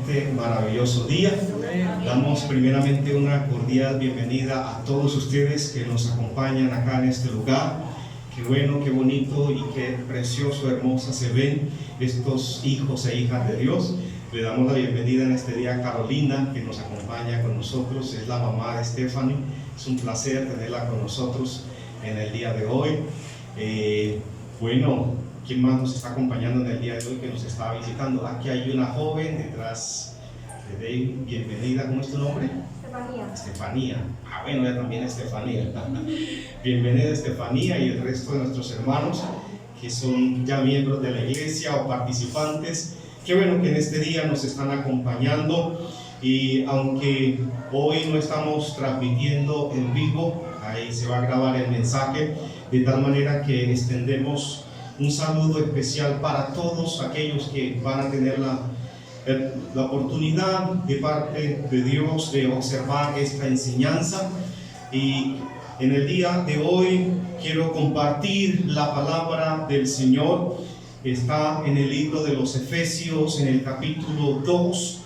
este maravilloso día. Damos primeramente una cordial bienvenida a todos ustedes que nos acompañan acá en este lugar. Qué bueno, qué bonito y qué precioso, hermosa se ven estos hijos e hijas de Dios. Le damos la bienvenida en este día a Carolina, que nos acompaña con nosotros, es la mamá de Stephanie. Es un placer tenerla con nosotros en el día de hoy. Bueno, ¿quién más nos está acompañando en el día de hoy que nos está visitando? Aquí hay una joven detrás de David. Bienvenida, ¿cómo es tu nombre? Estefanía. Bueno, ella también es Estefanía. Bienvenida Estefanía y el resto de nuestros hermanos que son ya miembros de la iglesia o participantes. Qué bueno que en este día nos están acompañando, y aunque hoy no estamos transmitiendo en vivo, ahí se va a grabar el mensaje, de tal manera que extendemos un saludo especial para todos aquellos que van a tener la oportunidad de parte de Dios de observar esta enseñanza. Y en el día de hoy quiero compartir la palabra del Señor. Está en el libro de los Efesios, en el capítulo 2,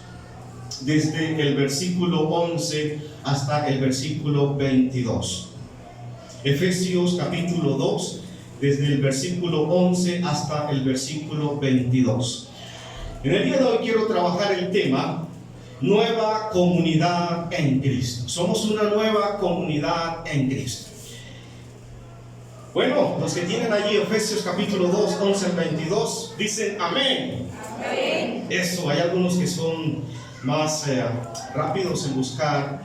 desde el versículo 11 hasta el versículo 22. Efesios capítulo 2, desde el versículo 11 hasta el versículo 22. En el día de hoy quiero trabajar el tema Nueva Comunidad en Cristo. Somos una nueva comunidad en Cristo. Bueno, los que tienen allí Efesios capítulo 2, 11 al 22, dicen amén. Amén. Eso, hay algunos que son más rápidos en buscar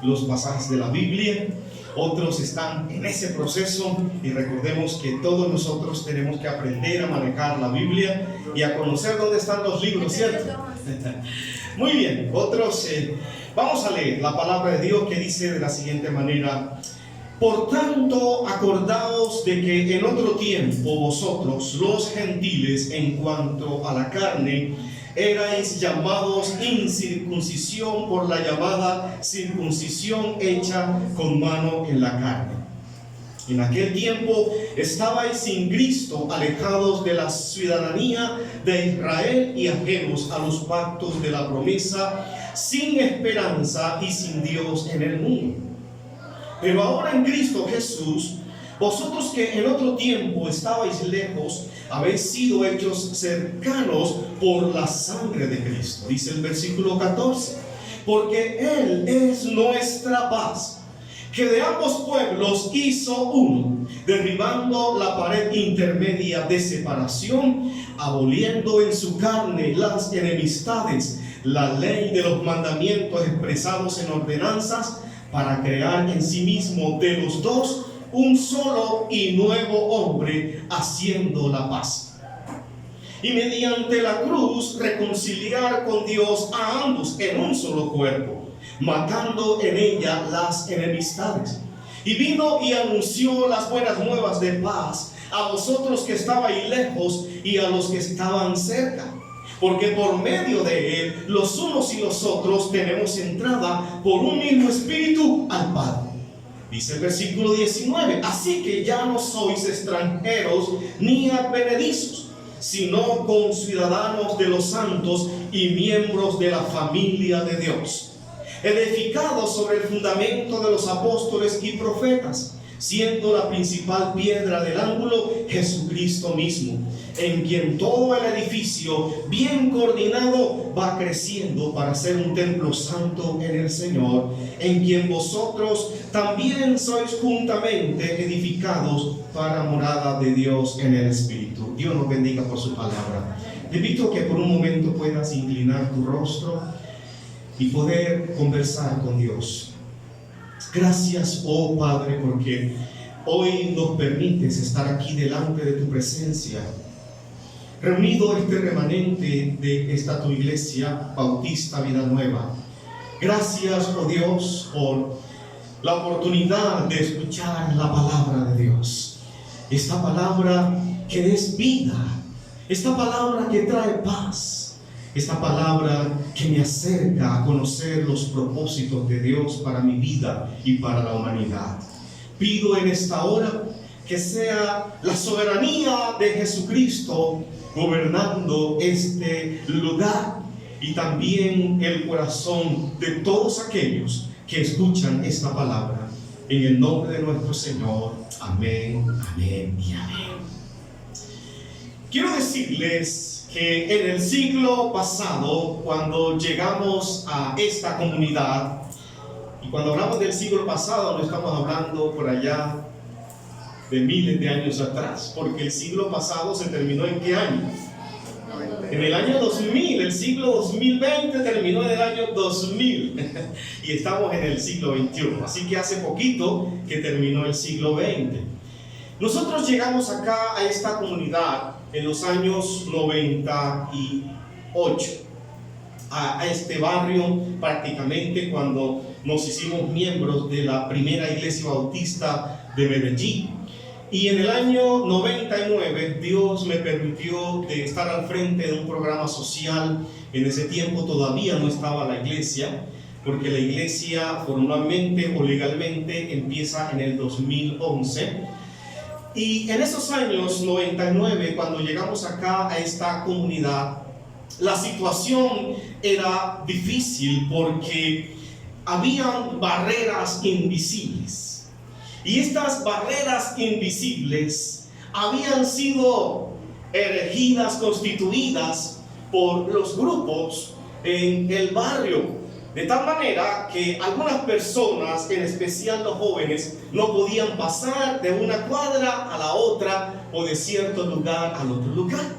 los pasajes de la Biblia, otros están en ese proceso, y recordemos que todos nosotros tenemos que aprender a manejar la Biblia y a conocer dónde están los libros, ¿cierto? Muy bien, otros, vamos a leer la palabra de Dios, que dice de la siguiente manera: por tanto, acordaos de que en otro tiempo vosotros, los gentiles, en cuanto a la carne, erais llamados incircuncisión por la llamada circuncisión hecha con mano en la carne. En aquel tiempo estabais sin Cristo, alejados de la ciudadanía de Israel y ajenos a los pactos de la promesa, sin esperanza y sin Dios en el mundo. Pero ahora en Cristo Jesús, vosotros que en otro tiempo estabais lejos, habéis sido hechos cercanos por la sangre de Cristo. Dice el versículo 14: porque Él es nuestra paz, que de ambos pueblos hizo uno, derribando la pared intermedia de separación, aboliendo en su carne las enemistades, la ley de los mandamientos expresados en ordenanzas, para crear en sí mismo de los dos un solo y nuevo hombre, haciendo la paz, y mediante la cruz reconciliar con Dios a ambos en un solo cuerpo, matando en ella las enemistades. Y vino y anunció las buenas nuevas de paz a vosotros que estabais lejos y a los que estaban cerca, porque por medio de él los unos y los otros tenemos entrada por un mismo espíritu al Padre. Dice el versículo 19: así que ya no sois extranjeros ni advenedizos, sino conciudadanos de los santos y miembros de la familia de Dios, edificados sobre el fundamento de los apóstoles y profetas, siendo la principal piedra del ángulo Jesucristo mismo, en quien todo el edificio, bien coordinado, va creciendo para ser un templo santo en el Señor, en quien vosotros también sois juntamente edificados para morada de Dios en el Espíritu. Dios nos bendiga por su palabra. Te invito a que por un momento puedas inclinar tu rostro y poder conversar con Dios. Gracias, oh Padre, porque hoy nos permites estar aquí delante de tu presencia, reunido este remanente de esta tu iglesia bautista Vida Nueva. Gracias, oh Dios, por la oportunidad de escuchar la palabra de Dios. Esta palabra que es vida, esta palabra que trae paz, esta palabra que me acerca a conocer los propósitos de Dios para mi vida y para la humanidad. Pido en esta hora que sea la soberanía de Jesucristo gobernando este lugar, y también el corazón de todos aquellos que escuchan esta palabra. En el nombre de nuestro Señor. Amén, amén y amén. Quiero decirles que en el siglo pasado, cuando llegamos a esta comunidad, y cuando hablamos del siglo pasado, no estamos hablando por allá de miles de años atrás, porque el siglo pasado se terminó ¿en qué año? En el año 2000, el siglo 2020 terminó en el año 2000 y estamos en el siglo 21, así que hace poquito que terminó el siglo 20. Nosotros llegamos acá a esta comunidad en los años 98, a este barrio prácticamente cuando nos hicimos miembros de la primera iglesia bautista de Medellín. Y en el año 99 Dios me permitió de estar al frente de un programa social. En ese tiempo todavía no estaba la iglesia, porque la iglesia formalmente o legalmente empieza en el 2011. Y en esos años 99, cuando llegamos acá a esta comunidad, la situación era difícil porque habían barreras invisibles. Y estas barreras invisibles habían sido erigidas, constituidas por los grupos en el barrio, de tal manera que algunas personas, en especial los jóvenes, no podían pasar de una cuadra a la otra o de cierto lugar al otro lugar.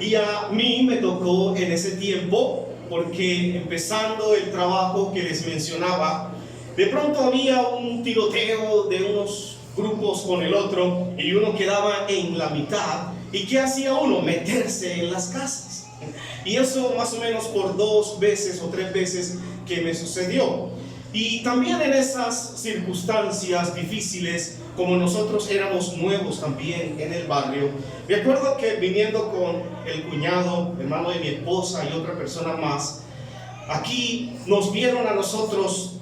Y a mí me tocó en ese tiempo, porque empezando el trabajo que les mencionaba, de pronto había un tiroteo de unos grupos con el otro y uno quedaba en la mitad. ¿Y qué hacía uno? Meterse en las casas. Y eso más o menos por 2 veces o 3 veces que me sucedió. Y también en esas circunstancias difíciles, como nosotros éramos nuevos también en el barrio, me acuerdo que viniendo con el cuñado, hermano de mi esposa y otra persona más, aquí nos vieron a nosotros.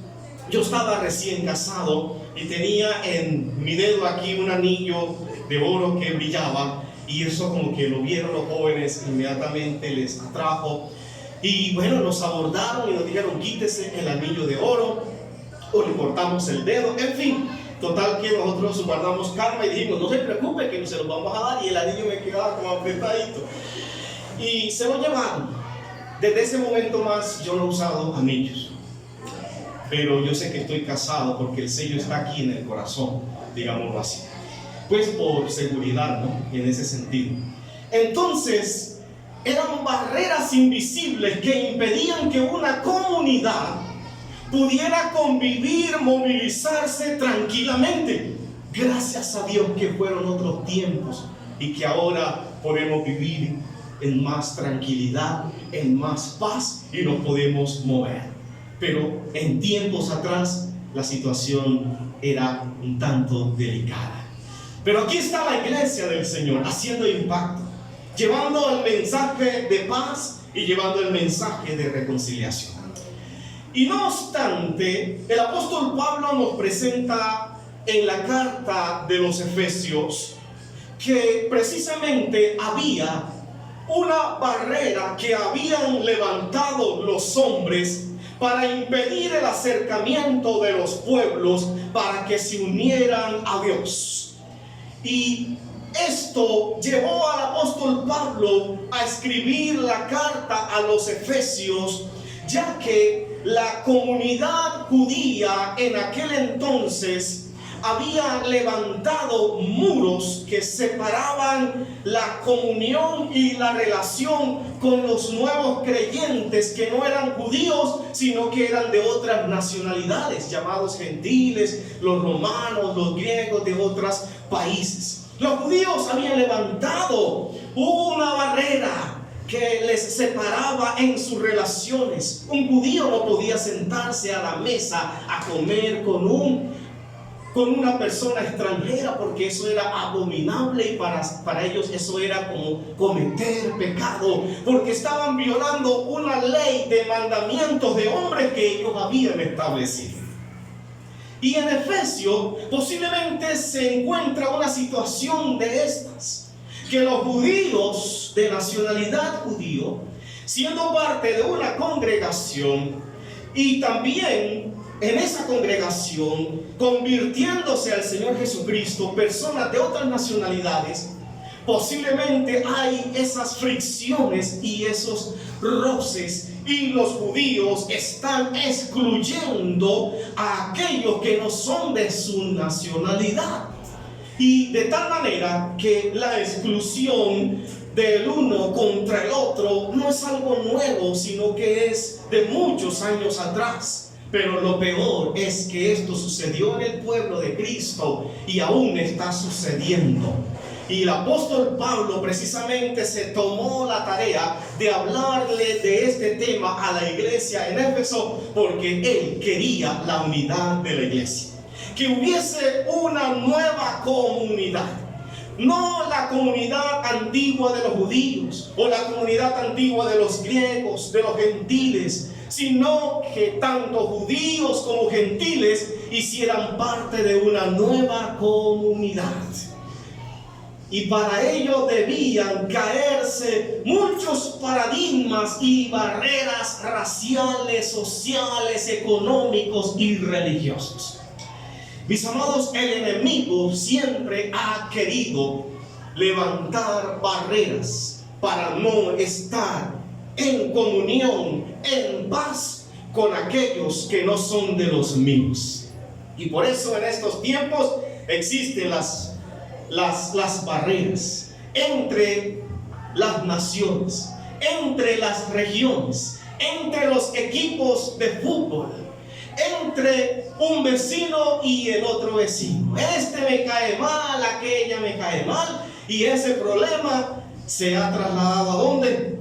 Yo estaba recién casado y tenía en mi dedo aquí un anillo de oro que brillaba, y eso como que lo vieron los jóvenes, inmediatamente les atrajo. Y bueno, nos abordaron y nos dijeron: quítese el anillo de oro o le cortamos el dedo. En fin, total que nosotros guardamos calma y dijimos: no se preocupe, que se los vamos a dar. Y el anillo me quedaba como apretadito y se lo llevaron. Desde ese momento más yo no he usado anillos, pero yo sé que estoy casado porque el sello está aquí en el corazón, digámoslo así, pues por seguridad, ¿no? En ese sentido. Entonces, eran barreras invisibles que impedían que una comunidad pudiera convivir, movilizarse tranquilamente. Gracias a Dios que fueron otros tiempos y que ahora podemos vivir en más tranquilidad, en más paz, y nos podemos mover. Pero en tiempos atrás la situación era un tanto delicada. Pero aquí está la iglesia del Señor haciendo impacto, llevando el mensaje de paz y llevando el mensaje de reconciliación. Y no obstante, el apóstol Pablo nos presenta en la carta de los Efesios que precisamente había una barrera que habían levantado los hombres para impedir el acercamiento de los pueblos para que se unieran a Dios. Y esto llevó al apóstol Pablo a escribir la carta a los Efesios, ya que la comunidad judía en aquel entonces había levantado muros que separaban la comunión y la relación con los nuevos creyentes que no eran judíos, sino que eran de otras nacionalidades, llamados gentiles, los romanos, los griegos de otros países. Los judíos habían levantado una barrera que les separaba en sus relaciones. Un judío no podía sentarse a la mesa a comer con una persona extranjera, porque eso era abominable, y para ellos eso era como cometer pecado, porque estaban violando una ley de mandamientos de hombres que ellos habían establecido. Y en Efesios posiblemente se encuentra una situación de estas, que los judíos de nacionalidad judío siendo parte de una congregación y también en esa congregación convirtiéndose al Señor Jesucristo personas de otras nacionalidades, posiblemente hay esas fricciones y esos roces, y los judíos están excluyendo a aquellos que no son de su nacionalidad. Y de tal manera que la exclusión del uno contra el otro no es algo nuevo, sino que es de muchos años atrás. Pero lo peor es que esto sucedió en el pueblo de Cristo y aún está sucediendo. Y el apóstol Pablo precisamente se tomó la tarea de hablarle de este tema a la iglesia en Éfeso, porque él quería la unidad de la iglesia, que hubiese una nueva comunidad, no la comunidad antigua de los judíos o la comunidad antigua de los griegos, de los gentiles, sino que tanto judíos como gentiles hicieran parte de una nueva comunidad. Y para ello debían caerse muchos paradigmas y barreras raciales, sociales, económicos y religiosos. Mis amados, el enemigo siempre ha querido levantar barreras para no estar en comunión, en paz con aquellos que no son de los míos. Y por eso en estos tiempos existen las barreras entre las naciones, entre las regiones, entre los equipos de fútbol, entre un vecino y el otro vecino. Este me cae mal, aquella me cae mal, y ese problema se ha trasladado ¿a dónde?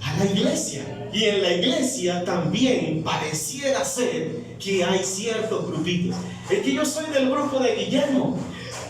A la iglesia. Y en la iglesia también pareciera ser que hay ciertos grupitos. Es que yo soy del grupo de Guillermo,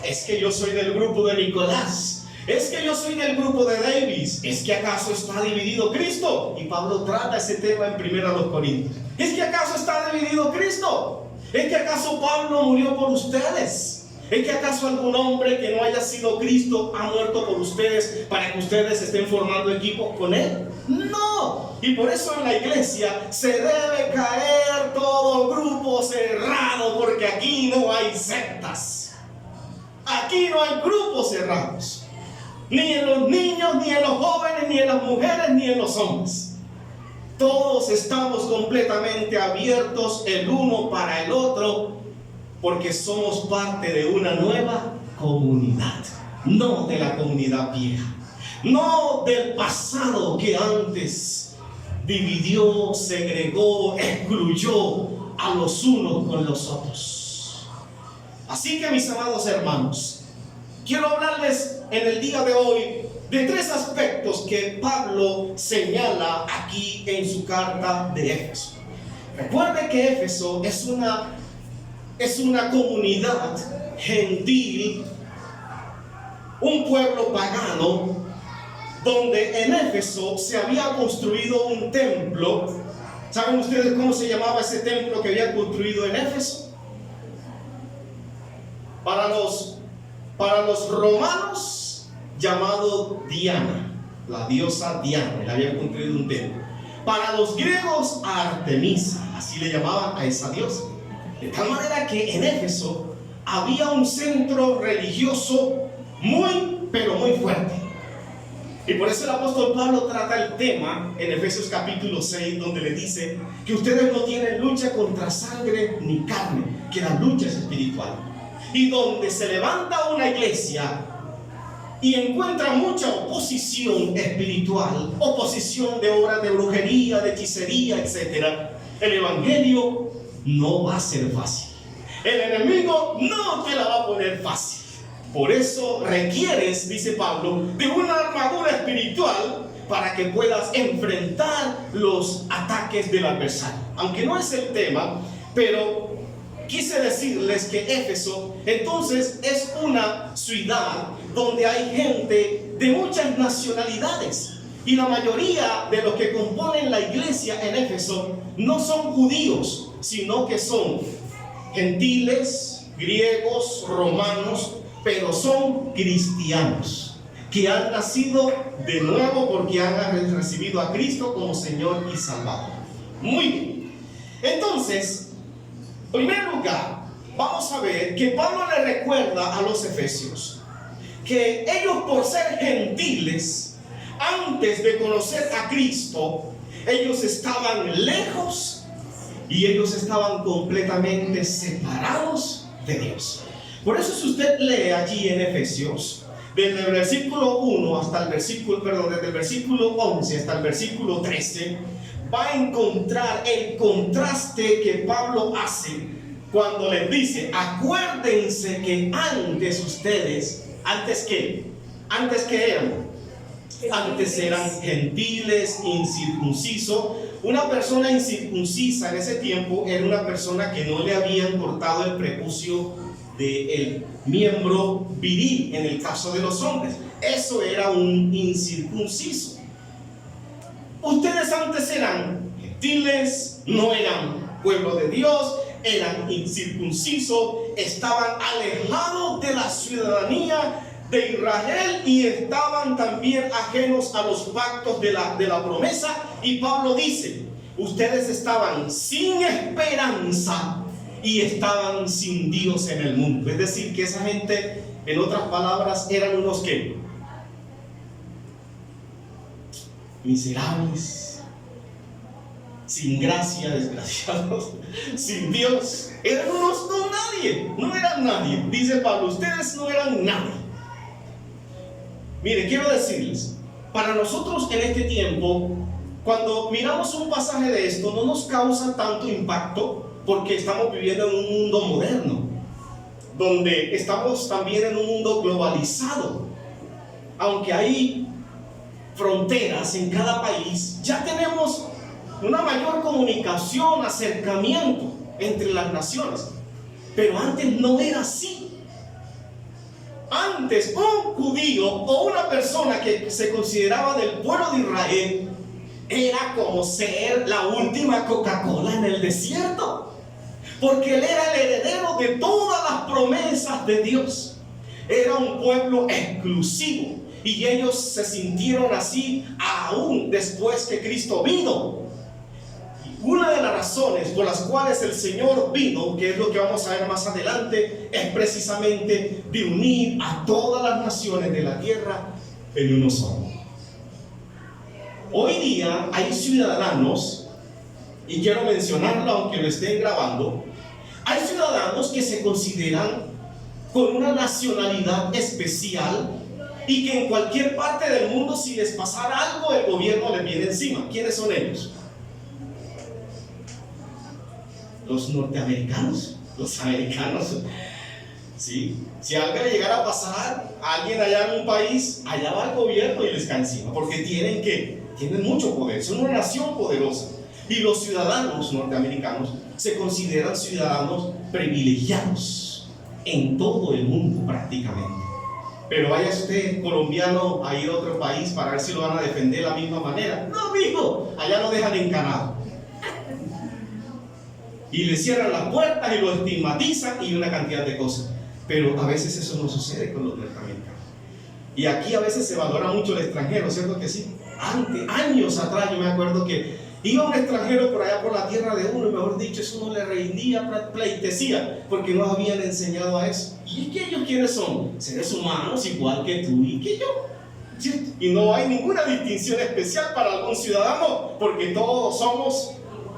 es que yo soy del grupo de Nicolás, es que yo soy del grupo de Davis. ¿Es que acaso está dividido Cristo? Y Pablo trata ese tema en 1 Corintios. ¿Es que acaso está dividido Cristo? ¿Es que acaso Pablo murió por ustedes? ¿Es que acaso algún hombre que no haya sido Cristo ha muerto por ustedes para que ustedes estén formando equipo con él? No. Y por eso en la iglesia se debe caer todo grupo cerrado, porque aquí no hay sectas. Aquí no hay grupos cerrados, ni en los niños, ni en los jóvenes, ni en las mujeres, ni en los hombres. Todos estamos completamente abiertos el uno para el otro, porque somos parte de una nueva comunidad, no de la comunidad vieja, no del pasado que antes dividió, segregó, excluyó a los unos con los otros. Así que, mis amados hermanos, quiero hablarles en el día de hoy de 3 aspectos que Pablo señala aquí en su carta de Éfeso. Recuerde que Éfeso es una comunidad gentil, un pueblo pagano, donde en Éfeso se había construido un templo. ¿Saben ustedes cómo se llamaba ese templo que había construido en Éfeso? Para los romanos, llamado Diana, la diosa Diana, le habían construido un templo. Para los griegos, Artemisa, así le llamaban a esa diosa. De tal manera que en Éfeso había un centro religioso pero muy fuerte. Y por eso el apóstol Pablo trata el tema en Efesios capítulo 6, donde le dice que ustedes no tienen lucha contra sangre ni carne, que la lucha es espiritual. Y donde se levanta una iglesia y encuentra mucha oposición espiritual, oposición de obras de brujería, de hechicería, etc., el evangelio no va a ser fácil. El enemigo no te la va a poner fácil. Por eso requieres, dice Pablo, de una armadura espiritual para que puedas enfrentar los ataques del adversario. Aunque no es el tema, pero quise decirles que Éfeso entonces es una ciudad donde hay gente de muchas nacionalidades, y la mayoría de los que componen la iglesia en Éfeso no son judíos, sino que son gentiles, griegos, romanos, pero son cristianos. que han nacido de nuevo porque han recibido a Cristo como Señor y Salvador. Muy bien. Entonces, en primer lugar, vamos a ver que Pablo le recuerda a los efesios que ellos, por ser gentiles, antes de conocer a Cristo, ellos estaban lejos y ellos estaban completamente separados de Dios. Por eso, si usted lee allí en Efesios, desde el versículo 1 hasta el versículo, desde el versículo 11 hasta el versículo 13, va a encontrar el contraste que Pablo hace cuando les dice: acuérdense que antes ustedes, ¿antes qué? ¿Antes qué eran? Antes eran gentiles, incircuncisos. Una persona incircuncisa en ese tiempo era una persona que no le habían cortado el prepucio del miembro viril, en el caso de los hombres. Eso era un incircunciso. Ustedes antes eran gentiles, no eran pueblo de Dios, eran incircuncisos, estaban alejados de la ciudadanía de Israel y estaban también ajenos a los pactos de la promesa. Y Pablo dice: ustedes estaban sin esperanza y estaban sin Dios en el mundo. Es decir, que esa gente, en otras palabras, eran unos ¿qué? Miserables, sin gracia, desgraciados, sin Dios. Eran unos no nadie, no eran nadie. Dice Pablo: ustedes no eran nadie. Mire, quiero decirles, para nosotros en este tiempo, cuando miramos un pasaje de esto, no nos causa tanto impacto, porque estamos viviendo en un mundo moderno, donde estamos también en un mundo globalizado. Aunque hay fronteras en cada país, ya tenemos una mayor comunicación, acercamiento entre las naciones. Pero antes no era así. Antes, un judío o una persona que se consideraba del pueblo de Israel era como ser la última Coca-Cola en el desierto, porque él era el heredero de todas las promesas de Dios. Era un pueblo exclusivo y ellos se sintieron así aún después que Cristo vino. Una de las razones por las cuales el Señor vino, que es lo que vamos a ver más adelante, es precisamente de unir a todas las naciones de la tierra en uno solo. Hoy día hay ciudadanos, y quiero mencionarlo aunque lo estén grabando, hay ciudadanos que se consideran con una nacionalidad especial y que en cualquier parte del mundo, si les pasara algo, el gobierno les viene encima. ¿Quiénes son ellos? Los norteamericanos, los americanos. ¿Sí? Si algo le llegara a pasar a alguien allá en un país, allá va el gobierno y les cae encima, porque tienen mucho poder, son una nación poderosa. Y los ciudadanos norteamericanos se consideran ciudadanos privilegiados en todo el mundo prácticamente. Pero vaya usted, colombiano, a ir a otro país para ver si lo van a defender de la misma manera. No, mijo, allá lo dejan encanado. Y le cierran las puertas y lo estigmatizan y una cantidad de cosas. Pero a veces eso no sucede con los norteamericanos. Y aquí a veces se valora mucho el extranjero, ¿cierto que sí? Antes, años atrás, yo me acuerdo que iba un extranjero por allá por la tierra de uno, y mejor dicho, eso no le rendía pleitesía, porque nos habían enseñado a eso. ¿Y que ellos quiénes son? Seres humanos igual que tú y que yo, ¿cierto? Y no hay ninguna distinción especial para algún ciudadano, porque todos somos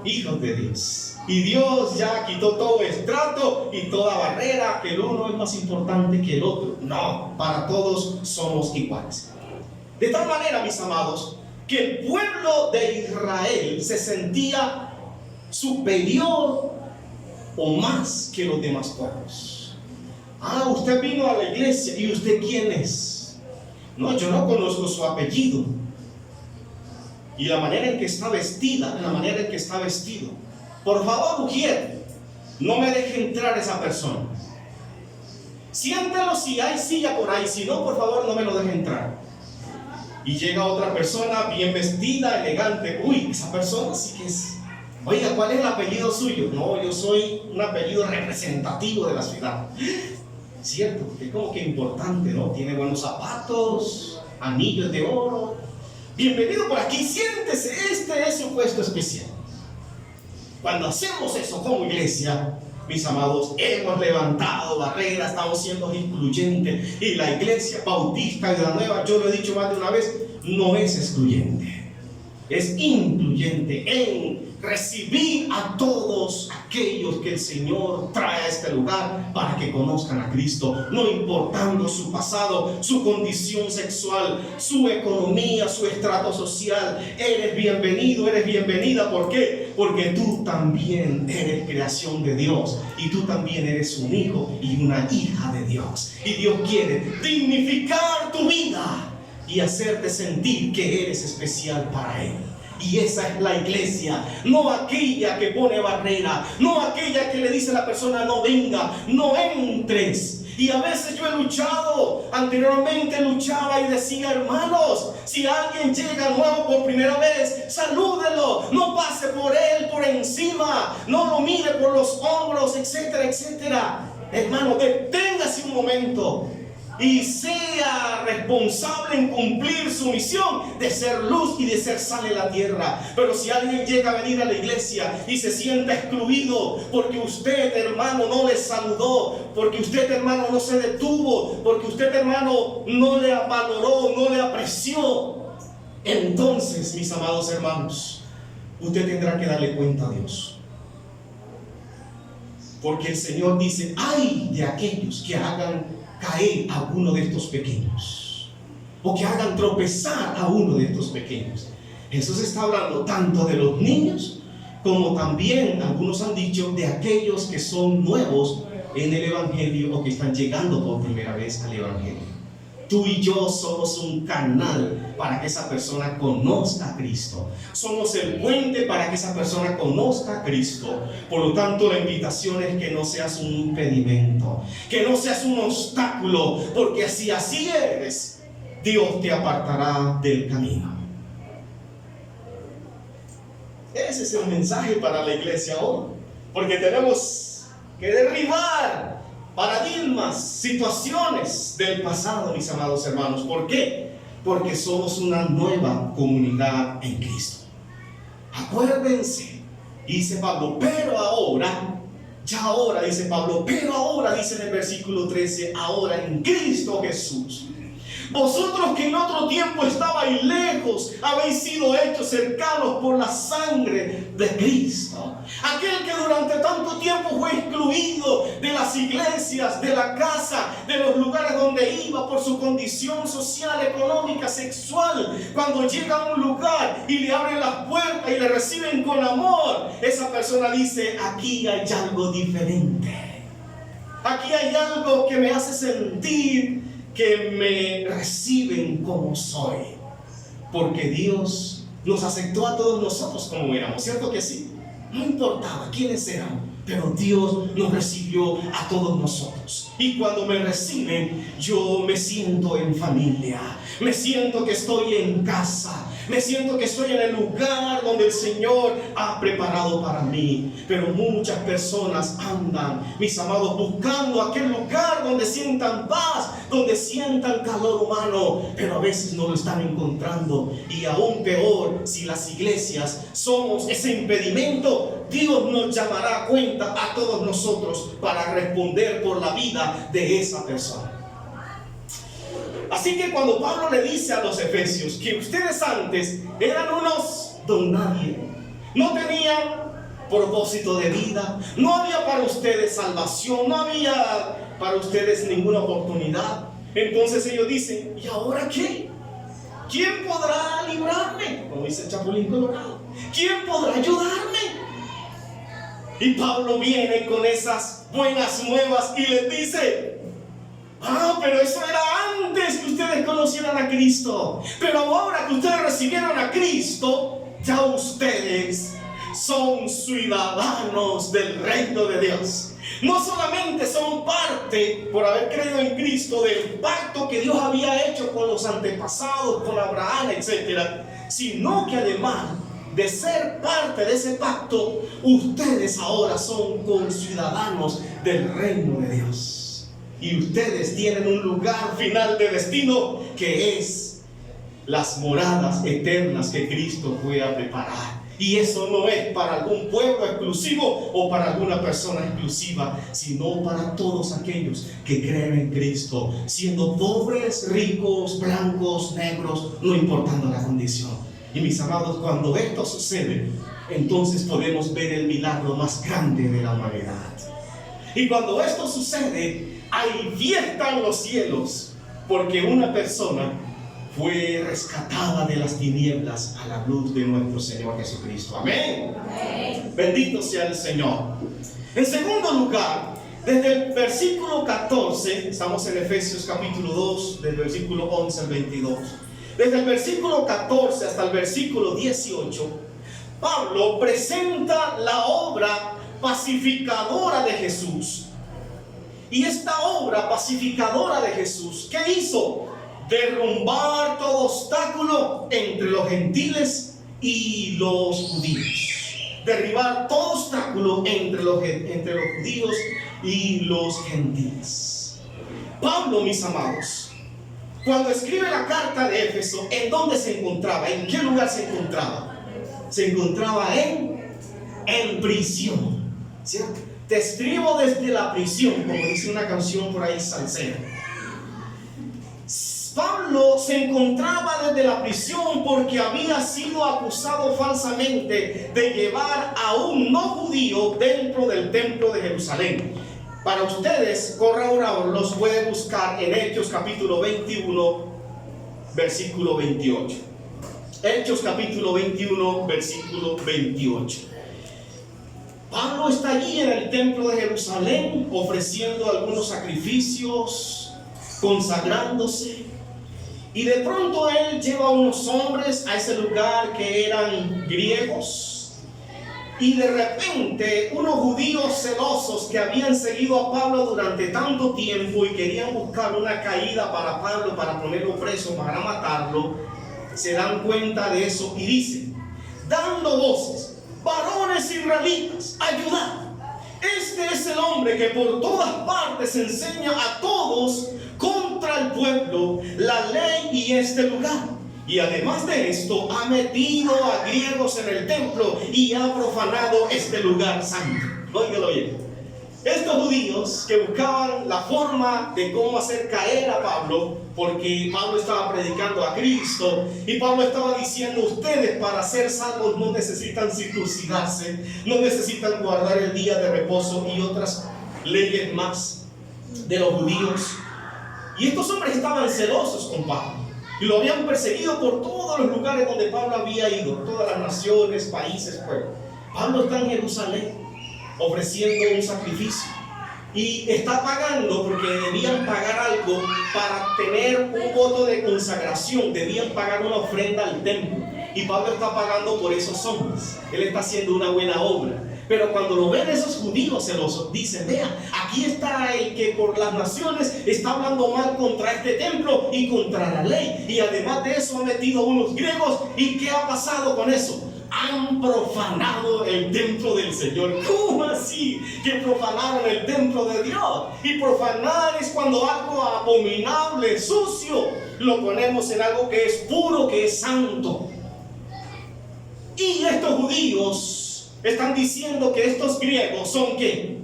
hijos de Dios. Y Dios ya quitó todo estrato y toda barrera, que el uno es más importante que el otro. No, para todos somos iguales. De tal manera, mis amados, que el pueblo de Israel se sentía superior o más que los demás pueblos. Ah, usted vino a la iglesia, ¿y usted quién es? No, yo no conozco su apellido. Y la manera en que está vestida, la manera en que está vestido. Por favor, mujer, no me deje entrar esa persona. Siéntalo si hay silla por ahí, si no, por favor, no me lo deje entrar. Y llega otra persona bien vestida, elegante. Uy, esa persona sí que es. Oiga, ¿cuál es el apellido suyo? No, yo soy un apellido representativo de la ciudad. Cierto, porque es como que importante, ¿no? Tiene buenos zapatos, anillos de oro. Bienvenido por aquí, siéntese, este es su puesto especial. Cuando hacemos eso como iglesia, mis amados, hemos levantado barreras, estamos siendo incluyentes. Y la iglesia bautista de la nueva, yo lo he dicho más de una vez, no es excluyente, es incluyente en recibir a todos aquellos que el Señor trae a este lugar para que conozcan a Cristo, no importando su pasado, su condición sexual, su economía, su estrato social. Eres bienvenido, eres bienvenida. ¿Por qué? Porque tú también eres creación de Dios y tú también eres un hijo y una hija de Dios, y Dios quiere dignificar tu vida y hacerte sentir que eres especial para Él. Y esa es la iglesia, no aquella que pone barrera, no aquella que le dice a la persona no venga, no entres. Y a veces yo he luchado, anteriormente luchaba y decía, hermanos, si alguien llega nuevo por primera vez, salúdelo, no pase por él por encima, no lo mire por los hombros, etcétera, etcétera. Hermano, deténgase un momento y sea responsable en cumplir su misión de ser luz y de ser sal en la tierra. Pero si alguien llega a venir a la iglesia y se siente excluido porque usted, hermano, no le saludó, porque usted, hermano, no se detuvo, porque usted, hermano, no le valoró, no le apreció, entonces, mis amados hermanos, usted tendrá que darle cuenta a Dios. Porque el Señor dice, ay de aquellos que hagan caer a uno de estos pequeños, o que hagan tropezar a uno de estos pequeños. Jesús está hablando tanto de los niños, como también algunos han dicho de aquellos que son nuevos en el Evangelio, o que están llegando por primera vez al Evangelio. Tú y yo somos un canal para que esa persona conozca a Cristo. Somos el puente para que esa persona conozca a Cristo. Por lo tanto, la invitación es que no seas un impedimento, que no seas un obstáculo, porque si así eres, Dios te apartará del camino. Ese es el mensaje para la iglesia hoy, porque tenemos que derribar paradigmas, situaciones del pasado, mis amados hermanos. ¿Por qué? Porque somos una nueva comunidad en Cristo. Acuérdense, dice Pablo, pero ahora, ya ahora, dice Pablo, pero ahora, dice en el versículo 13, ahora en Cristo Jesús. Vosotros que en otro tiempo estabais lejos, habéis sido hechos cercanos por la sangre de Cristo. Aquel que durante tanto tiempo fue excluido de las iglesias, de la casa, de los lugares donde iba por su condición social, económica, sexual. Cuando llega a un lugar y le abren las puertas y le reciben con amor, esa persona dice, aquí hay algo diferente. Aquí hay algo que me hace sentir que me reciben como soy, porque Dios nos aceptó a todos nosotros como éramos, ¿cierto que sí? No importaba quiénes éramos, pero Dios nos recibió a todos nosotros. Y cuando me reciben, yo me siento en familia, me siento que estoy en casa, me siento que estoy en el lugar donde el Señor ha preparado para mí. Pero muchas personas andan, mis amados, buscando aquel lugar donde sientan paz, donde sientan calor humano, pero a veces no lo están encontrando. Y aún peor, si las iglesias somos ese impedimento, Dios nos llamará a cuenta a todos nosotros para responder por la vida de esa persona. Así que cuando Pablo le dice a los efesios que ustedes antes eran unos don nadie, no tenían propósito de vida, no había para ustedes salvación, no había para ustedes ninguna oportunidad, entonces ellos dicen, ¿y ahora qué? ¿Quién podrá librarme? Como dice el Chapulín Colorado, ¿quién podrá ayudarme? Y Pablo viene con esas buenas nuevas y les dice, pero eso era antes que ustedes conocieran a Cristo. Pero ahora que ustedes recibieron a Cristo, ya ustedes son ciudadanos del reino de Dios. No solamente son parte, por haber creído en Cristo, del pacto que Dios había hecho con los antepasados, con Abraham, etc., sino que además de ser parte de ese pacto, ustedes ahora son conciudadanos del reino de Dios. Y ustedes tienen un lugar final de destino que es las moradas eternas que Cristo fue a preparar. Y eso no es para algún pueblo exclusivo o para alguna persona exclusiva, sino para todos aquellos que creen en Cristo, siendo pobres, ricos, blancos, negros, no importando la condición. Y mis amados, cuando esto sucede, entonces podemos ver el milagro más grande de la humanidad. Y cuando esto sucede, hay fiesta en los cielos, porque una persona fue rescatada de las tinieblas a la luz de nuestro Señor Jesucristo. Amén. Amén. Bendito sea el Señor. En segundo lugar, desde el versículo 14, estamos en Efesios capítulo 2, del versículo 11 al 22. Desde el versículo 14 hasta el versículo 18, Pablo presenta la obra pacificadora de Jesús. Y esta obra pacificadora de Jesús, ¿qué hizo? Derrumbar todo obstáculo entre los gentiles y los judíos. Derribar todo obstáculo entre los judíos y los gentiles. Pablo, mis amados, cuando escribe la carta de Éfeso, ¿en dónde se encontraba? ¿En qué lugar se encontraba? Se encontraba en prisión, ¿cierto? Te escribo desde la prisión, como dice una canción por ahí salsera. Pablo se encontraba desde la prisión porque había sido acusado falsamente de llevar a un no judío dentro del templo de Jerusalén. Para ustedes, corra ahora, los pueden buscar en Hechos capítulo 21, versículo 28. Hechos capítulo 21, versículo 28. Pablo está allí en el templo de Jerusalén ofreciendo algunos sacrificios, consagrándose. Y de pronto él lleva a unos hombres a ese lugar que eran griegos. Y de repente unos judíos celosos que habían seguido a Pablo durante tanto tiempo y querían buscar una caída para Pablo, para ponerlo preso, para matarlo, se dan cuenta de eso y dicen, dando voces: varones israelitas, ayudad. Este es el hombre que por todas partes enseña a todos contra el pueblo la ley y este lugar. Y además de esto, ha metido a griegos en el templo y ha profanado este lugar santo. Óigalo bien. Estos judíos que buscaban la forma de cómo hacer caer a Pablo, porque Pablo estaba predicando a Cristo y Pablo estaba diciendo: ustedes para ser salvos no necesitan circuncidarse, no necesitan guardar el día de reposo y otras leyes más de los judíos. Y estos hombres estaban celosos con Pablo y lo habían perseguido por todos los lugares donde Pablo había ido, todas las naciones, países, pueblos. Pablo está en Jerusalén ofreciendo un sacrificio y está pagando, porque debían pagar algo para tener un voto de consagración, debían pagar una ofrenda al templo, y Pablo está pagando por esos hombres. Él está haciendo una buena obra. Pero cuando lo ven esos judíos celosos, dicen: vean, aquí está el que por las naciones está hablando mal contra este templo y contra la ley, y además de eso ha metido a unos griegos. ¿Y qué ha pasado con eso? Han profanado el templo del Señor. ¿Cómo así que profanaron el templo de Dios? Y profanar es cuando algo abominable, sucio, lo ponemos en algo que es puro, que es santo. Y estos judíos están diciendo que estos griegos son ¿qué?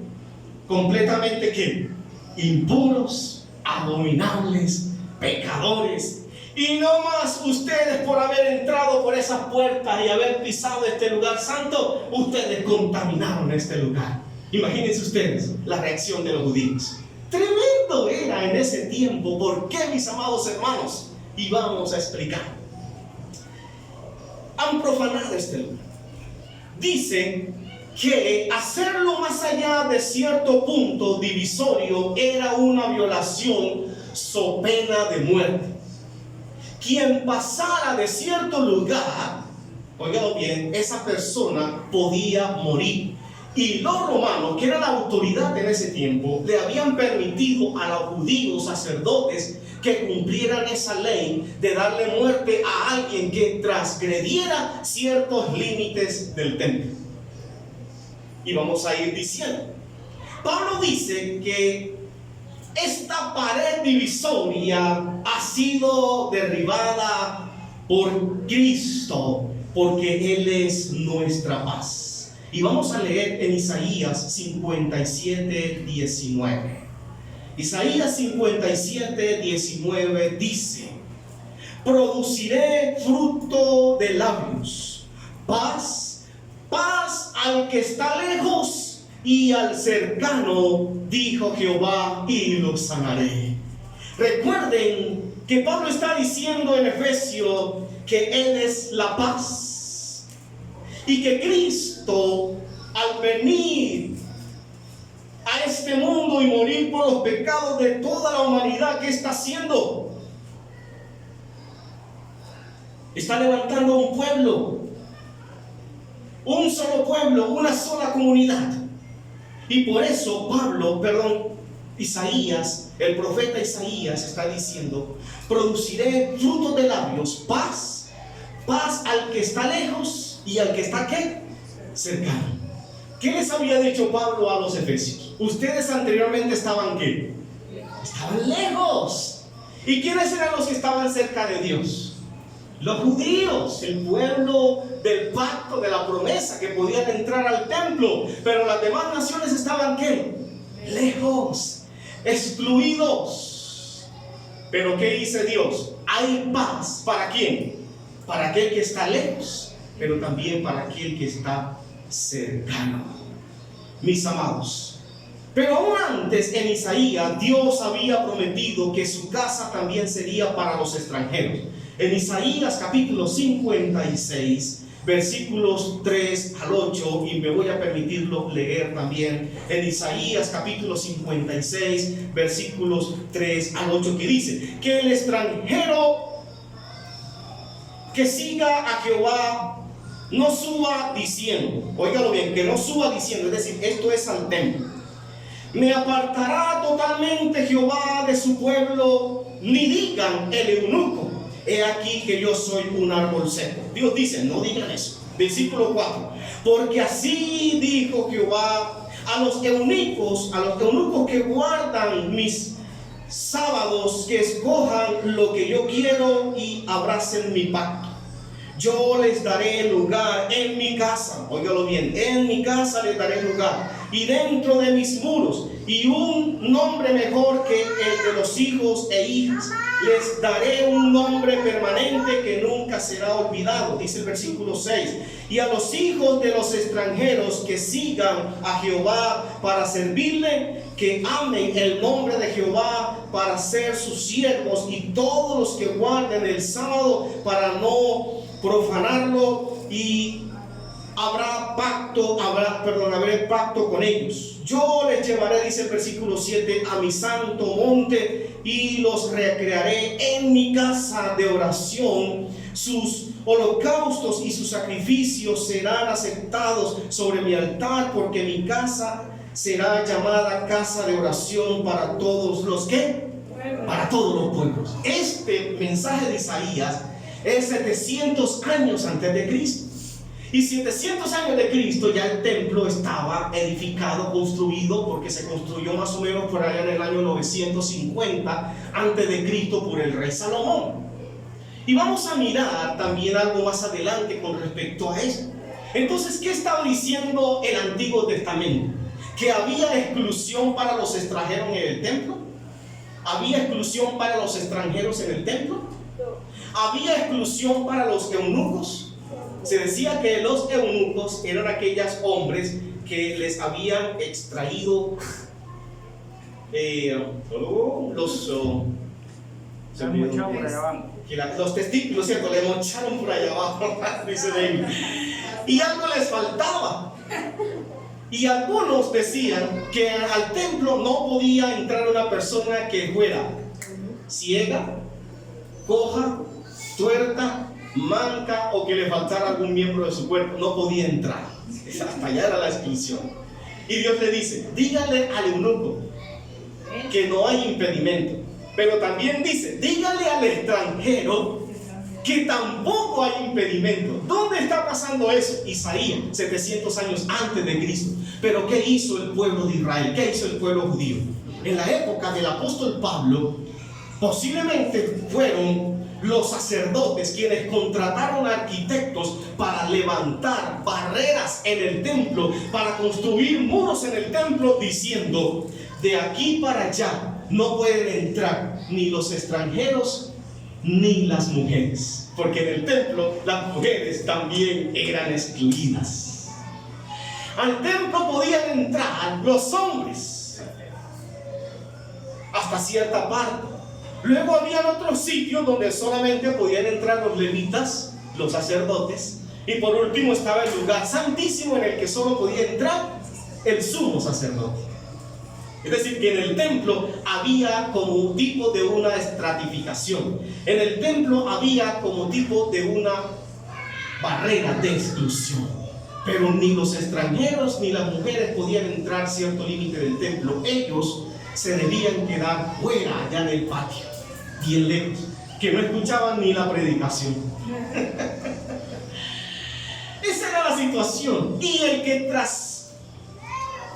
Completamente ¿qué? Impuros, abominables, pecadores. Y no más ustedes, por haber entrado por esas puertas y haber pisado este lugar santo, ustedes contaminaron este lugar. Imagínense ustedes la reacción de los judíos. Tremendo era en ese tiempo. ¿Por qué, mis amados hermanos? Y vamos a explicar. Han profanado este lugar. Dicen que hacerlo más allá de cierto punto divisorio era una violación so pena de muerte. Quien pasara de cierto lugar, oígalo bien, esa persona podía morir. Y los romanos, que eran la autoridad en ese tiempo, le habían permitido a los judíos sacerdotes que cumplieran esa ley de darle muerte a alguien que transgrediera ciertos límites del templo. Y vamos a ir diciendo. Pablo dice que esta pared divisoria ha sido derribada por Cristo, porque Él es nuestra paz. Y vamos a leer en Isaías 57, 19. Isaías 57, 19 dice: produciré fruto de labios, paz, paz al que está lejos y al cercano, dijo Jehová, y lo sanaré. Recuerden que Pablo está diciendo en Efesios que Él es la paz y que Cristo, al venir a este mundo y morir por los pecados de toda la humanidad, ¿qué está haciendo? Está levantando un pueblo, un solo pueblo, una sola comunidad. Y por eso Isaías, el profeta Isaías está diciendo: produciré frutos de labios, paz, paz al que está lejos y al que está ¿qué? Cercano. ¿Qué les había dicho Pablo a los efesios? Ustedes anteriormente estaban ¿qué? Estaban lejos. ¿Y quiénes eran los que estaban cerca de Dios? Los judíos, el pueblo del pacto, de la promesa, que podían entrar al templo. Pero las demás naciones estaban ¿qué? Lejos, excluidos. Pero ¿qué dice Dios? Hay paz. ¿Para quién? Para aquel que está lejos, pero también para aquel que está cercano. Mis amados, pero aún antes en Isaías Dios había prometido que su casa también sería para los extranjeros. En Isaías capítulo 56 versículos 3 al 8, y me voy a permitirlo leer también en Isaías capítulo 56 versículos 3 al 8, que dice que el extranjero que siga a Jehová no suba diciendo, óigalo bien, que no suba diciendo, es decir, esto es al templo: me apartará totalmente Jehová de su pueblo, ni digan el eunuco, he aquí que yo soy un árbol seco. Dios dice, no digan eso. Versículo 4: porque así dijo Jehová a los eunucos que guardan mis sábados, que escojan lo que yo quiero y abracen mi pacto. Yo les daré lugar en mi casa, óigalo bien, en mi casa les daré lugar, y dentro de mis muros, y un nombre mejor que el de los hijos e hijas. Les daré un nombre permanente que nunca será olvidado, dice el versículo 6. Y a los hijos de los extranjeros que sigan a Jehová para servirle, que amen el nombre de Jehová para ser sus siervos, y todos los que guarden el sábado para no profanarlo, y habrá pacto con ellos. Yo les llevaré, dice el versículo 7, a mi santo monte, y los recrearé en mi casa de oración. Sus holocaustos y sus sacrificios serán aceptados sobre mi altar, porque mi casa será llamada casa de oración para todos los que, para todos los pueblos. Este mensaje de Isaías es 700 años antes de Cristo. Y 700 años de Cristo ya el templo estaba edificado, construido, porque se construyó más o menos por allá en el año 950 antes de Cristo por el rey Salomón. Y vamos a mirar también algo más adelante con respecto a eso. Entonces, ¿qué estaba diciendo el Antiguo Testamento? ¿Que había exclusión para los extranjeros en el templo? ¿Había exclusión para los extranjeros en el templo? ¿Había exclusión para los eunucos? Se decía que los eunucos eran aquellos hombres que les habían extraído los testículos, ¿cierto? Le mocharon por allá abajo, dice David, y algo les faltaba. Y algunos decían que al templo no podía entrar una persona que fuera ciega, coja, tuerta, manca, o que le faltara algún miembro de su cuerpo. No podía entrar. Hasta allá era la exclusión. Y Dios le dice: dígale al eunuco que no hay impedimento. Pero también dice: dígale al extranjero que tampoco hay impedimento. ¿Dónde está pasando eso? Isaías, 700 años antes de Cristo. Pero ¿qué hizo el pueblo de Israel? ¿Qué hizo el pueblo judío? En la época del apóstol Pablo, posiblemente fueron los sacerdotes, quienes contrataron arquitectos para levantar barreras en el templo, para construir muros en el templo, diciendo: de aquí para allá no pueden entrar ni los extranjeros ni las mujeres, porque en el templo las mujeres también eran excluidas. Al templo podían entrar los hombres hasta cierta parte. Luego habían otros sitios donde solamente podían entrar los levitas, los sacerdotes, y por último estaba el lugar santísimo, en el que solo podía entrar el sumo sacerdote. Es decir, que en el templo había como un tipo de una estratificación. En el templo había como tipo de una barrera de exclusión. Pero ni los extranjeros ni las mujeres podían entrar cierto límite del templo. Ellos se debían quedar fuera, allá en el patio, bien lejos, que no escuchaban ni la predicación. Esa era la situación. Y el que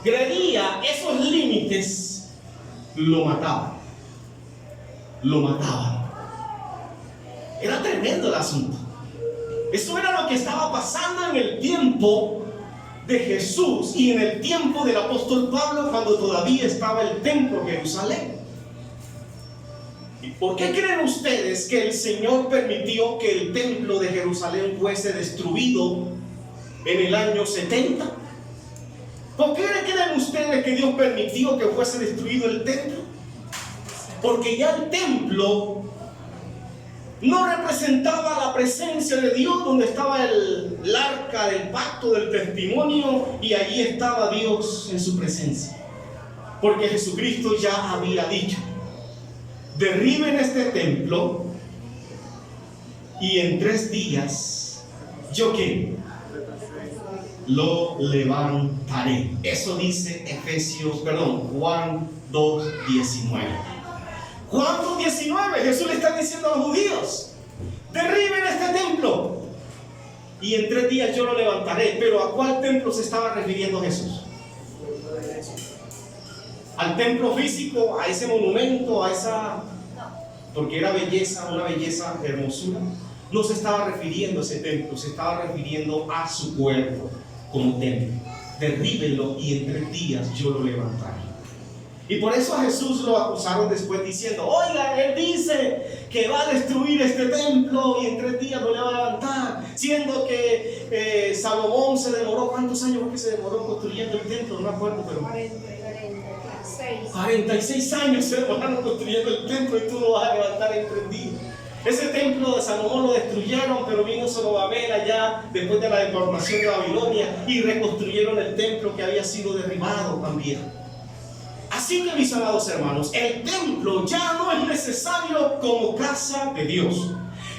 transgredía esos límites, lo mataban. Lo mataban. Era tremendo el asunto. Eso era lo que estaba pasando en el tiempo de Jesús y en el tiempo del apóstol Pablo, cuando todavía estaba el templo de Jerusalén. ¿Y por qué creen ustedes que el Señor permitió que el templo de Jerusalén fuese destruido en el año 70? ¿Por qué creen ustedes que Dios permitió que fuese destruido el templo? Porque ya el templo no representaba la presencia de Dios, donde estaba el arca del pacto del testimonio, y allí estaba Dios en su presencia. Porque Jesucristo ya había dicho: derriben este templo y en 3 días, ¿yo qué? Lo levantaré. Eso dice Juan 2:19. Juan 2:19, Jesús le está diciendo a los judíos: derriben este templo y en 3 días yo lo levantaré. Pero ¿a cuál templo se estaba refiriendo Jesús? ¿Al templo físico? ¿A ese monumento? ¿A esa? Porque era belleza, una belleza, hermosura. No se estaba refiriendo a ese templo, se estaba refiriendo a su cuerpo como templo. Derríbenlo y en 3 días yo lo levantaré. Y por eso a Jesús lo acusaron después diciendo: oiga, él dice que va a destruir este templo y en 3 días lo le va a levantar, siendo que Salomón se demoró, ¿cuántos años fue que se demoró construyendo el templo? No me acuerdo, pero 46 años se demoraron construyendo el templo, y tú lo vas a levantar en 3 días. Ese templo de Salomón lo destruyeron, pero vino Zorobabel allá después de la deportación de Babilonia y reconstruyeron el templo que había sido derribado también. Así que, mis amados hermanos, el templo ya no es necesario como casa de Dios.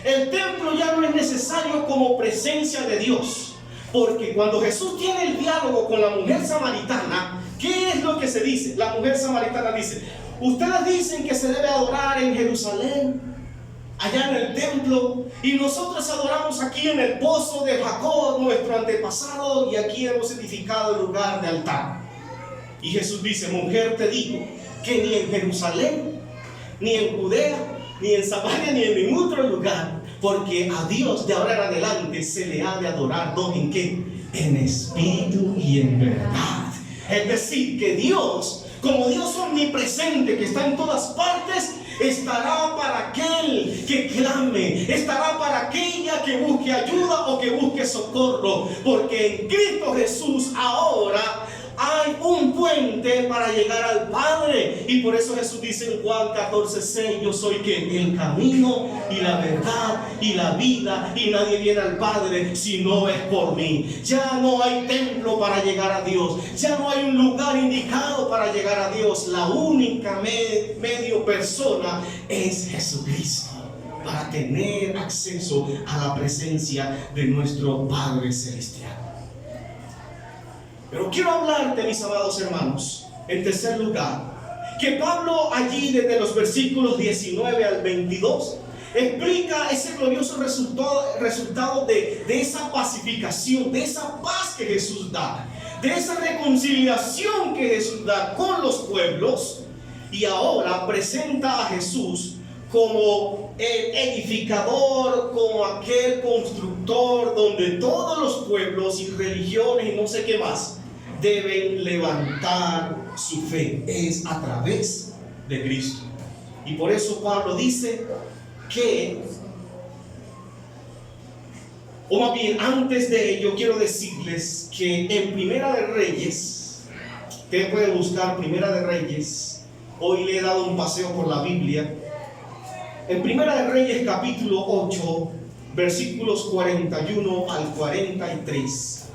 El templo ya no es necesario como presencia de Dios. Porque cuando Jesús tiene el diálogo con la mujer samaritana, ¿qué es lo que se dice? La mujer samaritana dice: ustedes dicen que se debe adorar en Jerusalén, allá en el templo, y nosotros adoramos aquí en el pozo de Jacob, nuestro antepasado, y aquí hemos edificado el lugar de altar. Y Jesús dice: mujer, te digo que ni en Jerusalén, ni en Judea, ni en Samaria, ni en ningún otro lugar, porque a Dios de ahora en adelante se le ha de adorar, ¿no? ¿En qué? En espíritu y en verdad. Es decir, que Dios, como Dios omnipresente que está en todas partes, estará para aquel que clame, estará para aquella que busque ayuda o que busque socorro, porque en Cristo Jesús ahora hay un puente para llegar al Padre. Y por eso Jesús dice en Juan 14:6: yo soy el camino y la verdad y la vida, y nadie viene al Padre si no es por mí. Ya no hay templo para llegar a Dios, ya no hay un lugar indicado para llegar a Dios. La única medio persona es Jesucristo para tener acceso a la presencia de nuestro Padre Celestial. Pero quiero hablarte, mis amados hermanos, en tercer lugar, que Pablo allí desde los versículos 19 al 22 explica ese glorioso resultado de esa pacificación, de esa paz que Jesús da, de esa reconciliación que Jesús da con los pueblos, y ahora presenta a Jesús como el edificador, como aquel constructor, donde todos los pueblos y religiones y no sé qué más deben levantar su fe. Es a través de Cristo. Y por eso Pablo dice que, o más bien antes de ello, quiero decirles que en Primera de Reyes, usted puede buscar Primera de Reyes, hoy le he dado un paseo por la Biblia. En Primera de Reyes capítulo 8, versículos 41 al 43,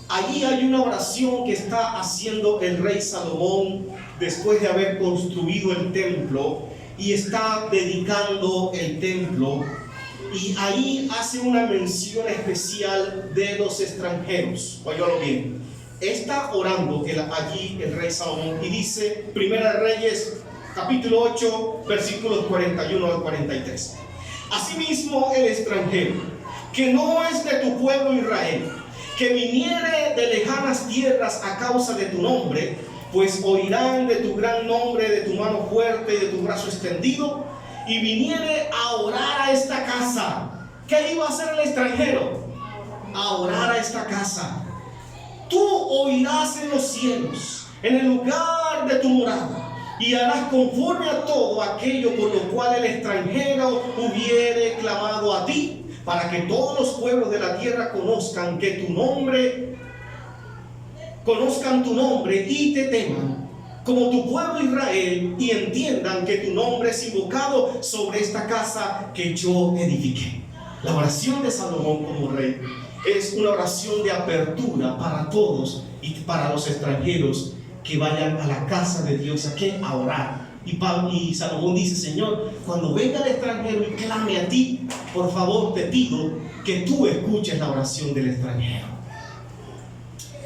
allí hay una oración que está haciendo el rey Salomón después de haber construido el templo y está dedicando el templo, y ahí hace una mención especial de los extranjeros. Óigalo bien, está orando allí el rey Salomón y dice, Primera de Reyes capítulo 8, versículos 41 al 43. Asimismo, el extranjero, que no es de tu pueblo Israel, que viniere de lejanas tierras a causa de tu nombre, pues oirán de tu gran nombre, de tu mano fuerte y de tu brazo extendido, y viniere a orar a esta casa. ¿Qué iba a hacer el extranjero? A orar a esta casa. Tú oirás en los cielos, en el lugar de tu morada, y harás conforme a todo aquello por lo cual el extranjero hubiere clamado a ti, para que todos los pueblos de la tierra conozcan tu nombre y te teman, como tu pueblo Israel, y entiendan que tu nombre es invocado sobre esta casa que yo edifiqué. La oración de Salomón como rey es una oración de apertura para todos y para los extranjeros que vayan a la casa de Dios a orar. Y Salomón dice, Señor, cuando venga el extranjero y clame a ti, por favor te pido que tú escuches la oración del extranjero.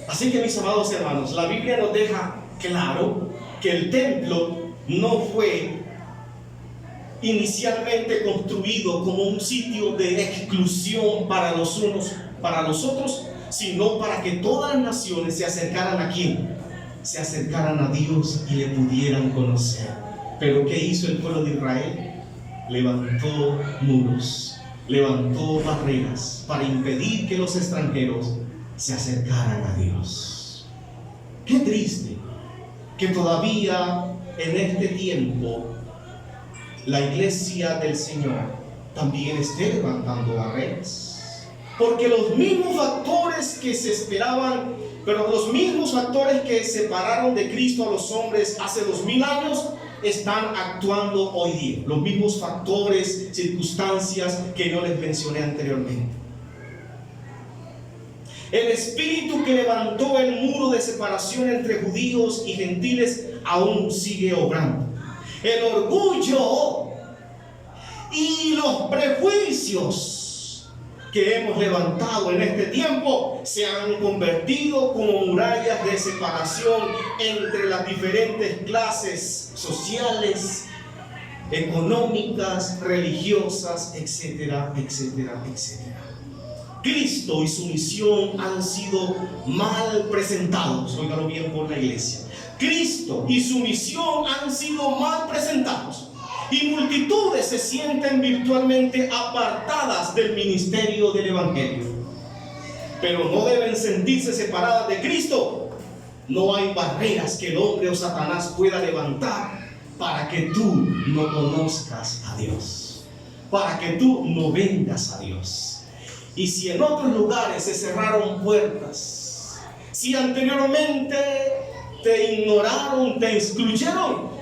Así que, mis amados hermanos, la Biblia nos deja claro que el templo no fue inicialmente construido como un sitio de exclusión para los unos, para los otros, sino para que todas las naciones se acercaran a ¿quién? Se acercaran a Dios y le pudieran conocer. Pero ¿qué hizo el pueblo de Israel? Levantó muros, levantó barreras para impedir que los extranjeros se acercaran a Dios. Qué triste que todavía en este tiempo la iglesia del Señor también esté levantando barreras, porque los mismos factores que se esperaban, pero los mismos factores que separaron de Cristo a los hombres hace 2000 años están actuando hoy día. Los mismos factores, circunstancias que yo les mencioné anteriormente. El espíritu que levantó el muro de separación entre judíos y gentiles aún sigue obrando. El orgullo y los prejuicios que hemos levantado en este tiempo se han convertido como murallas de separación entre las diferentes clases sociales, económicas, religiosas, etcétera, etcétera, etcétera. Cristo y su misión han sido mal presentados, óigalo bien, por la iglesia. Cristo y su misión han sido mal presentados, y multitudes se sienten virtualmente apartadas del ministerio del Evangelio. Pero no deben sentirse separadas de Cristo. No hay barreras que el hombre o Satanás pueda levantar para que tú no conozcas a Dios, para que tú no vengas a Dios. Y si en otros lugares se cerraron puertas, si anteriormente te ignoraron, te excluyeron,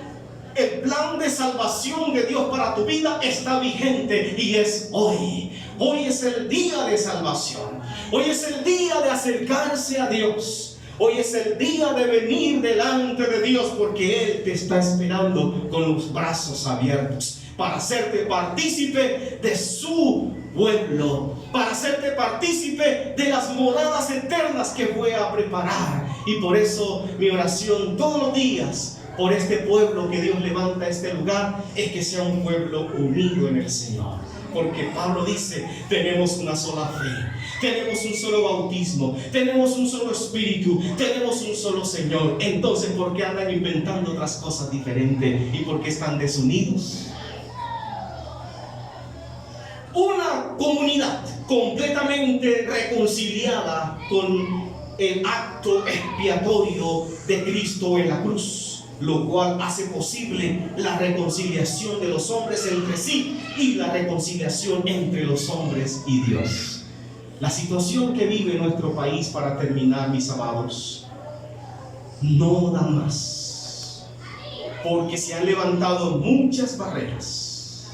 el plan de salvación de Dios para tu vida está vigente y es hoy. Hoy es el día de salvación. Hoy es el día de acercarse a Dios. Hoy es el día de venir delante de Dios, porque Él te está esperando con los brazos abiertos para hacerte partícipe de su pueblo, para hacerte partícipe de las moradas eternas que fue a preparar. Y por eso mi oración todos los días por este pueblo que Dios levanta a este lugar es que sea un pueblo unido en el Señor. Porque Pablo dice, tenemos una sola fe, tenemos un solo bautismo, tenemos un solo espíritu, tenemos un solo Señor. Entonces, ¿por qué andan inventando otras cosas diferentes? ¿Y por qué están desunidos? comunidad completamente reconciliada con el acto expiatorio de Cristo en la cruz, lo cual hace posible la reconciliación de los hombres entre sí y la reconciliación entre los hombres y Dios. La situación que vive nuestro país, para terminar, mis amados, no da más, porque se han levantado muchas barreras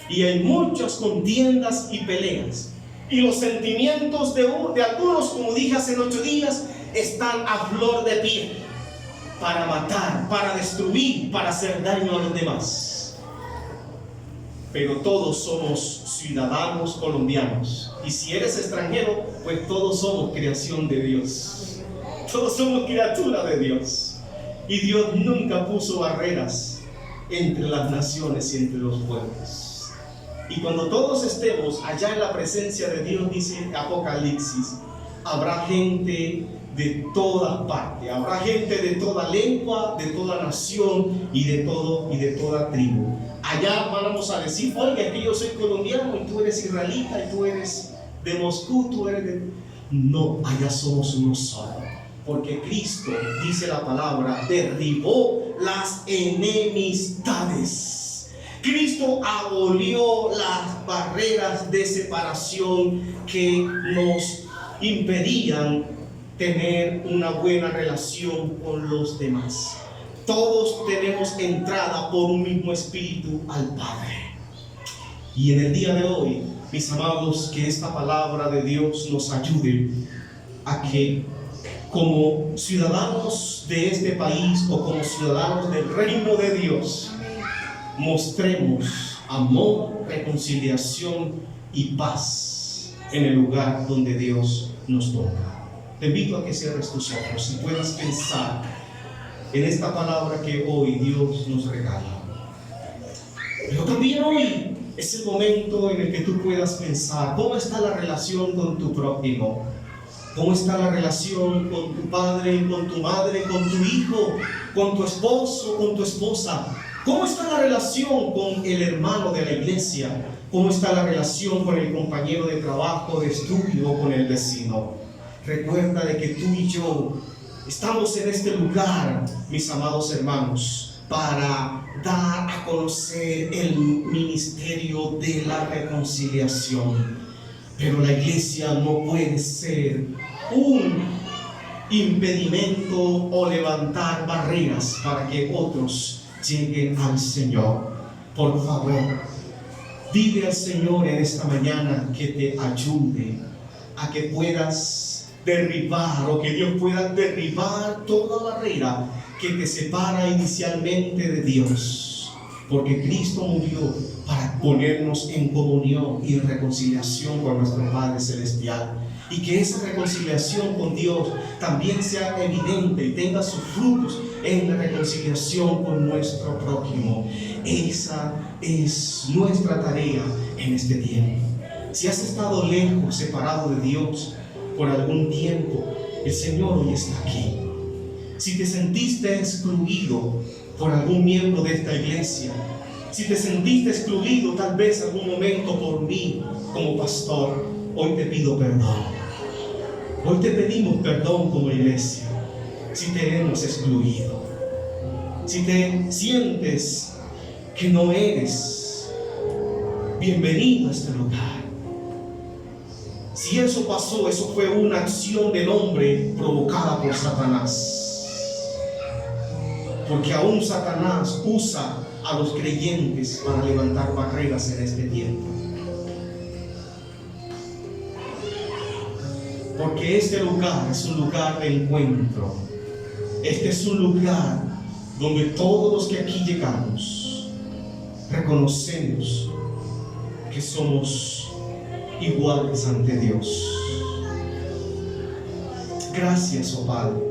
y hay muchas contiendas y peleas, y los sentimientos de algunos, como dije hace 8 días, están a flor de piel, para matar, para destruir, para hacer daño a los demás. Pero todos somos ciudadanos colombianos, y si eres extranjero, pues todos somos creación de Dios, todos somos criatura de Dios, y Dios nunca puso barreras entre las naciones y entre los pueblos. Y cuando todos estemos allá en la presencia de Dios, dice Apocalipsis, habrá gente de todas partes, habrá gente de toda lengua, de toda nación y de toda tribu. Allá vamos a decir, oiga, es que yo soy colombiano y tú eres israelita y tú eres de Moscú, tú eres de... No, allá somos uno solo, porque Cristo, dice la palabra, derribó las enemistades. Cristo abolió las barreras de separación que nos impedían tener una buena relación con los demás. Todos tenemos entrada por un mismo espíritu al Padre. Y en el día de hoy, mis amados, que esta palabra de Dios nos ayude a que, como ciudadanos de este país o como ciudadanos del reino de Dios, mostremos amor, reconciliación y paz en el lugar donde Dios nos toca. Te invito a que cierres tus ojos y puedas pensar en esta palabra que hoy Dios nos regala. Pero también hoy es el momento en el que tú puedas pensar cómo está la relación con tu prójimo, cómo está la relación con tu padre, con tu madre, con tu hijo, con tu esposo, con tu esposa. ¿Cómo está la relación con el hermano de la iglesia? ¿Cómo está la relación con el compañero de trabajo, de estudio o con el vecino? Recuerda de que tú y yo estamos en este lugar, mis amados hermanos, para dar a conocer el ministerio de la reconciliación. Pero la iglesia no puede ser un impedimento o levantar barreras para que otros lleguen al Señor. Por favor, dile al Señor en esta mañana que te ayude a que puedas derribar, o que Dios pueda derribar toda barrera que te separa inicialmente de Dios, porque Cristo murió para ponernos en comunión y en reconciliación con nuestro Padre Celestial, y que esa reconciliación con Dios también sea evidente y tenga sus frutos en la reconciliación con nuestro prójimo. Esa es nuestra tarea en este tiempo. Si has estado lejos, separado de Dios por algún tiempo, el Señor hoy está aquí. Si te sentiste excluido por algún miembro de esta iglesia, si te sentiste excluido tal vez algún momento por mí como pastor, hoy te pido perdón. Hoy te pedimos perdón como iglesia si te hemos excluido, si te sientes que no eres bienvenido a este lugar. Si eso pasó, eso fue una acción del hombre provocada por Satanás, porque aún Satanás usa a los creyentes para levantar barreras en este tiempo. Porque este lugar es un lugar de encuentro. Este es un lugar donde todos los que aquí llegamos reconocemos que somos iguales ante Dios. Gracias, oh Padre,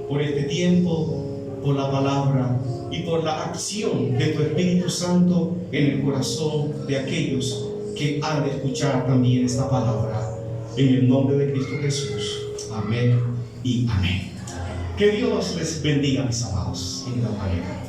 por este tiempo, por la palabra y por la acción de tu Espíritu Santo en el corazón de aquellos que han de escuchar también esta palabra. En el nombre de Cristo Jesús. Amén y amén. Que Dios les bendiga, mis amados, en gran manera.